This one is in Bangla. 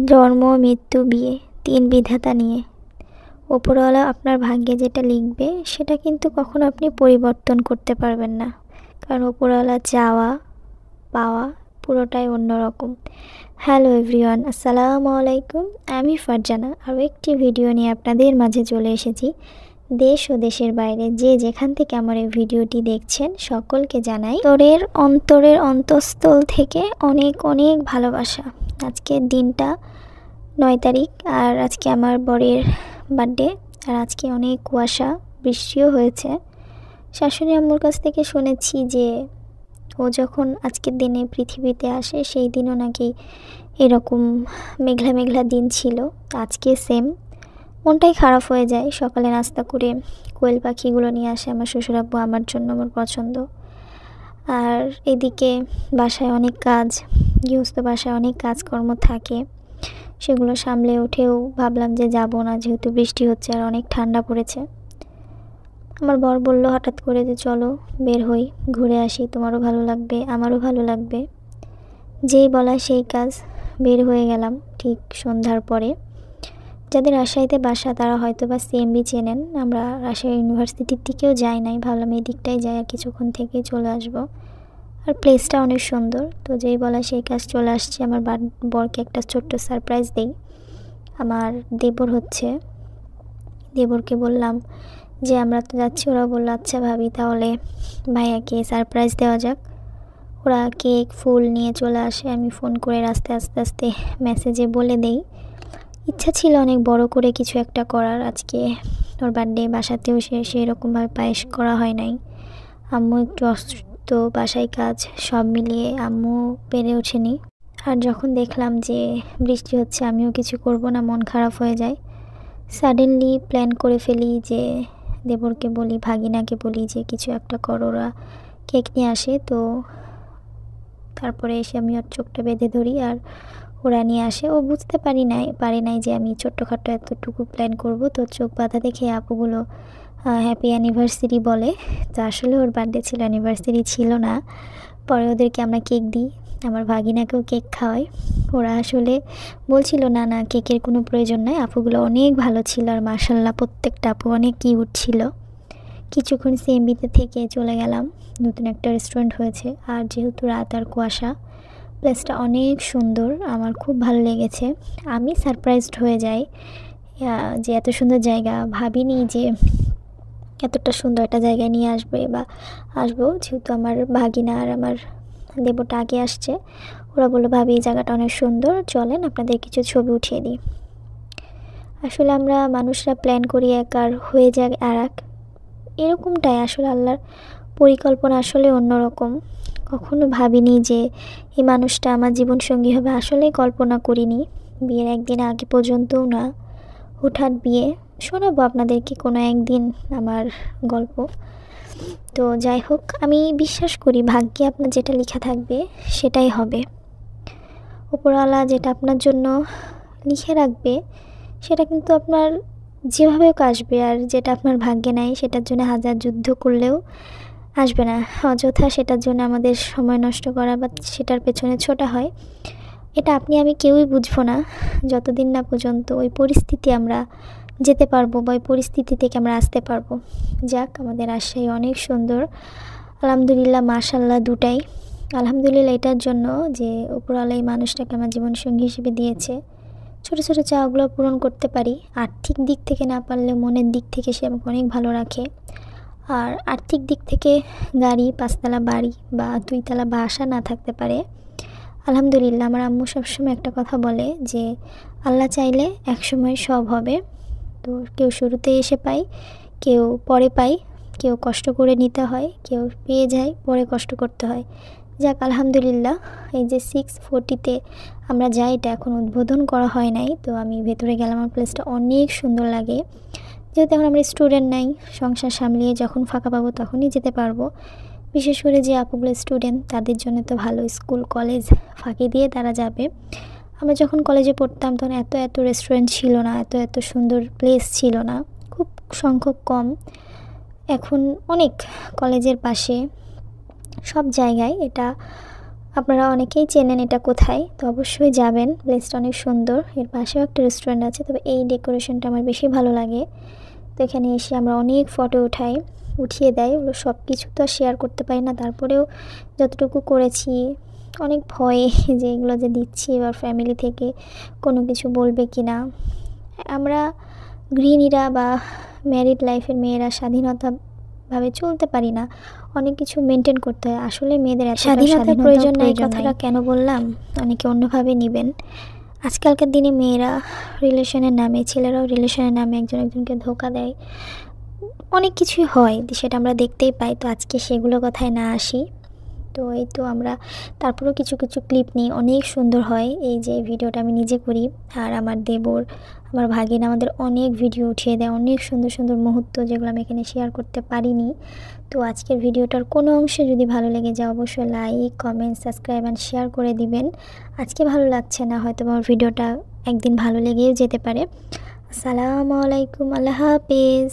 জন্ম, মৃত্যু, বিয়ে, ৩ বিধাতা নিয়ে ওপরওয়ালা আপনার ভাগ্যে যেটা লিখবে সেটা কিন্তু কখনো আপনি পরিবর্তন করতে পারবেন না। কারণ ওপরওয়ালা চাওয়া পাওয়া পুরোটাই অন্যরকম। হ্যালো এভরিওয়ান, আসসালামু আলাইকুম। আমি ফারজানা আরও একটি ভিডিও নিয়ে আপনাদের মাঝে চলে এসেছি। দেশ ও দেশের বাইরে যে যেখান থেকে আমার এই ভিডিওটি দেখছেন সকলকে জানাই অন্তরের অন্তঃস্থল থেকে অনেক অনেক ভালোবাসা। আজকের দিনটা 9 তারিখ, আর আজকে আমার বরের বার্থডে। আর আজকে অনেক কুয়াশা, বৃষ্টিও হয়েছে। শাশুড়ি আম্মুর কাছ থেকে শুনেছি যে ও যখন আজকের দিনে পৃথিবীতে আসে সেই দিনও নাকি এরকম মেঘলা মেঘলা দিন ছিল। আজকে সেম, মনটাই খারাপ হয়ে যায়। সকালে নাস্তা করে কোয়েল পাখিগুলো নিয়ে আসে আমার শ্বশুরাব্বু আমার জন্য, আমার পছন্দ। আর এদিকে বাসায় অনেক কাজ, গৃহস্থ বাসায় অনেক কাজকর্ম থাকে, সেগুলো সামলে উঠেও ভাবলাম যে যাব না, যেহেতু বৃষ্টি হচ্ছে আর অনেক ঠান্ডা পড়েছে। আমার বর বলল হঠাৎ করে যে চলো বের হই, ঘুরে আসি, তোমারও ভালো লাগবে আমারও ভালো লাগবে। যেই বলা সেই কাজ, বের হয়ে গেলাম ঠিক সন্ধ্যার পরে। যাদের রাজশাহীতে বাসা তারা হয়তো বা সিএমবি চেনেন। আমরা রাজশাহী ইউনিভার্সিটির দিকেও যাই নাই, ভাবলাম এই দিকটাই যাই, আর কিছুক্ষণ থেকেই চলে আসবো। আর প্লেসটা অনেক সুন্দর। তো যেই বলা সেই কাজ, চলে আসছে। আমার বরকে একটা ছোট্ট সারপ্রাইজ দেই। আমার দেবর হচ্ছে, দেবরকে বললাম যে আমরা তো যাচ্ছি। ওরা বললো আচ্ছা ভাবি, তাহলে ভাইয়াকে সারপ্রাইজ দেওয়া যাক। ওরা কেক ফুল নিয়ে চলে আসে। আমি ফোন করে আস্তে আস্তে মেসেজে বলে দেই। ইচ্ছা ছিল অনেক বড় করে কিছু একটা করার। আজকে ওর বার্থডে, বাসাতেও সেরকমভাবে পায়েস করা হয় নাই। আম্মু একটু অসুস্থ, বাসায় কাজ সব মিলিয়ে আম্মু পেরে ওঠেনি। আর যখন দেখলাম যে বৃষ্টি হচ্ছে, আমিও কিছু করব না, মন খারাপ হয়ে যায়। সাডেনলি প্ল্যান করে ফেলি যে দেবরকে বলি, ভাগিনাকে বলি যে কিছু একটা করো। ওরা কেক নিয়ে আসে। তো তারপরে এসে আমি ওর চোখটা বেঁধে ধরি আর ওরা নিয়ে আসে। ও বুঝতে পারে নাই যে আমি ছোট্টখাটো এতটুকু প্ল্যান করব। তো চোখ বাঁধা দেখে আপুগুলো হ্যাপি অ্যানিভার্সারি বলে। তো আসলে ওর বার্থডে ছিল, অ্যানিভার্সারি ছিল না। পরে ওদেরকে আমরা কেক দিই, আমার ভাগিনাকেও কেক খাওয়াই। ওরা আসলে বলছিল না না কেকের কোনো প্রয়োজন নাই। আপুগুলো অনেক ভালো ছিল, আর মাশাল্লাহ প্রত্যেকটা আপু অনেক কিউট ছিল। কিছুক্ষণ সিএমবিতে থেকে চলে গেলাম, নতুন একটা রেস্টুরেন্ট হয়েছে। আর যেহেতু রাত আর কুয়াশা, প্লেসটা অনেক সুন্দর, আমার খুব ভালো লেগেছে। আমি সারপ্রাইজড হয়ে যাই যে এত সুন্দর জায়গা, ভাবিনি যে এতটা সুন্দর একটা জায়গায় নিয়ে আসবো। যেহেতু আমার ভাগিনা আর আমার দেবরটা আগে আসছে, ওরা বললো ভাবি এই জায়গাটা অনেক সুন্দর, চলেন আপনাদের কিছু ছবি উঠিয়ে দিই। আসলে আমরা মানুষরা প্ল্যান করি এক আর হয়ে যায় আর এক, এরকমটাই আসলে আল্লাহর পরিকল্পনা আসলে অন্যরকম। কখনো ভাবিনি যে এই মানুষটা আমার জীবনসঙ্গী হবে, আসলেই কল্পনা করিনি। বিয়ের একদিন আগে পর্যন্তও না, হুটহাট বিয়ে। শোনাবো আপনাদেরকে কোনো একদিন আমার গল্প। তো যাই হোক, আমি বিশ্বাস করি ভাগ্যে আপনার যেটা লেখা থাকবে সেটাই হবে। উপরওয়ালা যেটা আপনার জন্য লিখে রাখবে সেটা কিন্তু আপনার যেভাবে হোক আসবে। আর যেটা আপনার ভাগ্যে নাই সেটার জন্য হাজার যুদ্ধ করলেও আসবে না। অযথা সেটার জন্য আমাদের সময় নষ্ট করা বা সেটার পেছনে ছোটা হয়, এটা আপনি আমি কেউই বুঝবো না যতদিন না পর্যন্ত ওই পরিস্থিতি আমরা যেতে পারবো বা ওই পরিস্থিতি থেকে আমরা আসতে পারবো। যাক, আমাদের রাজশাহী অনেক সুন্দর, আলহামদুলিল্লাহ, মাশাল্লাহ দুটাই। আলহামদুলিল্লাহ এটার জন্য যে উপরওয়ালা এই মানুষটাকে আমার জীবনসঙ্গী হিসেবে দিয়েছে। ছোটো ছোটো চাওয়াগুলো পূরণ করতে পারি। আর্থিক দিক থেকে না পারলে মনের দিক থেকে সে আমাকে অনেক ভালো রাখে। আর আর্থিক দিক থেকে গাড়ি, 5তলা বাড়ি বা 2তলা বাসা না থাকতে পারে, আলহামদুলিল্লাহ। আমার আম্মু সবসময় একটা কথা বলে যে আল্লাহ চাইলে একসময় সব হবে। তো কেউ শুরুতে এসে পায়, কেউ পরে পায়, কেউ কষ্ট করে নিতে হয়, কেউ পেয়ে যায় পরে কষ্ট করতে হয়। যাক আলহামদুলিল্লাহ, এই যে 640-তে আমরা যাই, এটা এখন উদ্বোধন করা হয় নাই। তো আমি ভেতরে গেলাম, আমার প্লেসটা অনেক সুন্দর লাগে। যেহেতু এখন আমরা স্টুডেন্ট নাই, সংসার সামলিয়ে যখন ফাঁকা পাবো তখনই যেতে পারবো। বিশেষ করে যে আপুগুলো স্টুডেন্ট তাদের জন্য তো ভালো, স্কুল কলেজ ফাঁকি দিয়ে তারা যাবে। আমরা যখন কলেজে পড়তাম তখন এত রেস্টুরেন্ট ছিল না, এত সুন্দর প্লেস ছিল না, খুব সংখ্যক কম। এখন অনেক কলেজের পাশে সব জায়গায় এটা আপনারা অনেকেই চেনেন এটা কোথায়, তো অবশ্যই যাবেন। প্লেসটা অনেক সুন্দর, এর পাশেও একটা রেস্টুরেন্ট আছে, তবে এই ডেকোরেশনটা আমার বেশি ভালো লাগে। তো এখানে এসে আমরা অনেক ফটো উঠিয়ে দেয়, ওগুলো সব কিছু তো আর শেয়ার করতে পারি না, তারপরেও যতটুকু করেছি। অনেক ভয়ে যে এগুলো যে দিচ্ছি এবার ফ্যামিলি থেকে কোনো কিছু বলবে কি না। আমরা গৃহিণীরা বা ম্যারিড লাইফের মেয়েরা স্বাধীনতাভাবে চলতে পারি না, অনেক কিছু মেনটেন করতে হয়। আসলে মেয়েদের এত স্বাধীনতার প্রয়োজন নাই, কথাটা কেন বললাম অনেকে অন্যভাবে নেবেন। আজকালকার দিনে মেয়েরা রিলেশনের নামে, ছেলেরাও রিলেশনের নামে একজন একজনকে ধোঁকা দেয়, অনেক কিছুই হয়, সেটা আমরা দেখতেই পাই। তো আজকে সেগুলো কথায় না আসি। তো এই তো আমরা তারপরেও কিছু কিছু ক্লিপ নিই, অনেক সুন্দর হয়। এই যে ভিডিওটা আমি নিজে করি, আর আমার দেবর, আমার ভাগিনা আমাদের অনেক ভিডিও উঠিয়ে দেয়, অনেক সুন্দর সুন্দর মুহূর্ত, যেগুলো আমি এখানে শেয়ার করতে পারিনি। তো আজকের ভিডিওটার কোনো অংশে যদি ভালো লেগে যায় অবশ্যই like, comment, subscribe and share করে দিবেন। আজকে ভালো লাগছে না, হয়তো আমার ভিডিওটা একদিন ভালো লেগেও যেতে পারে। আসসালামু আলাইকুম, আল্লাহ হাফেজ।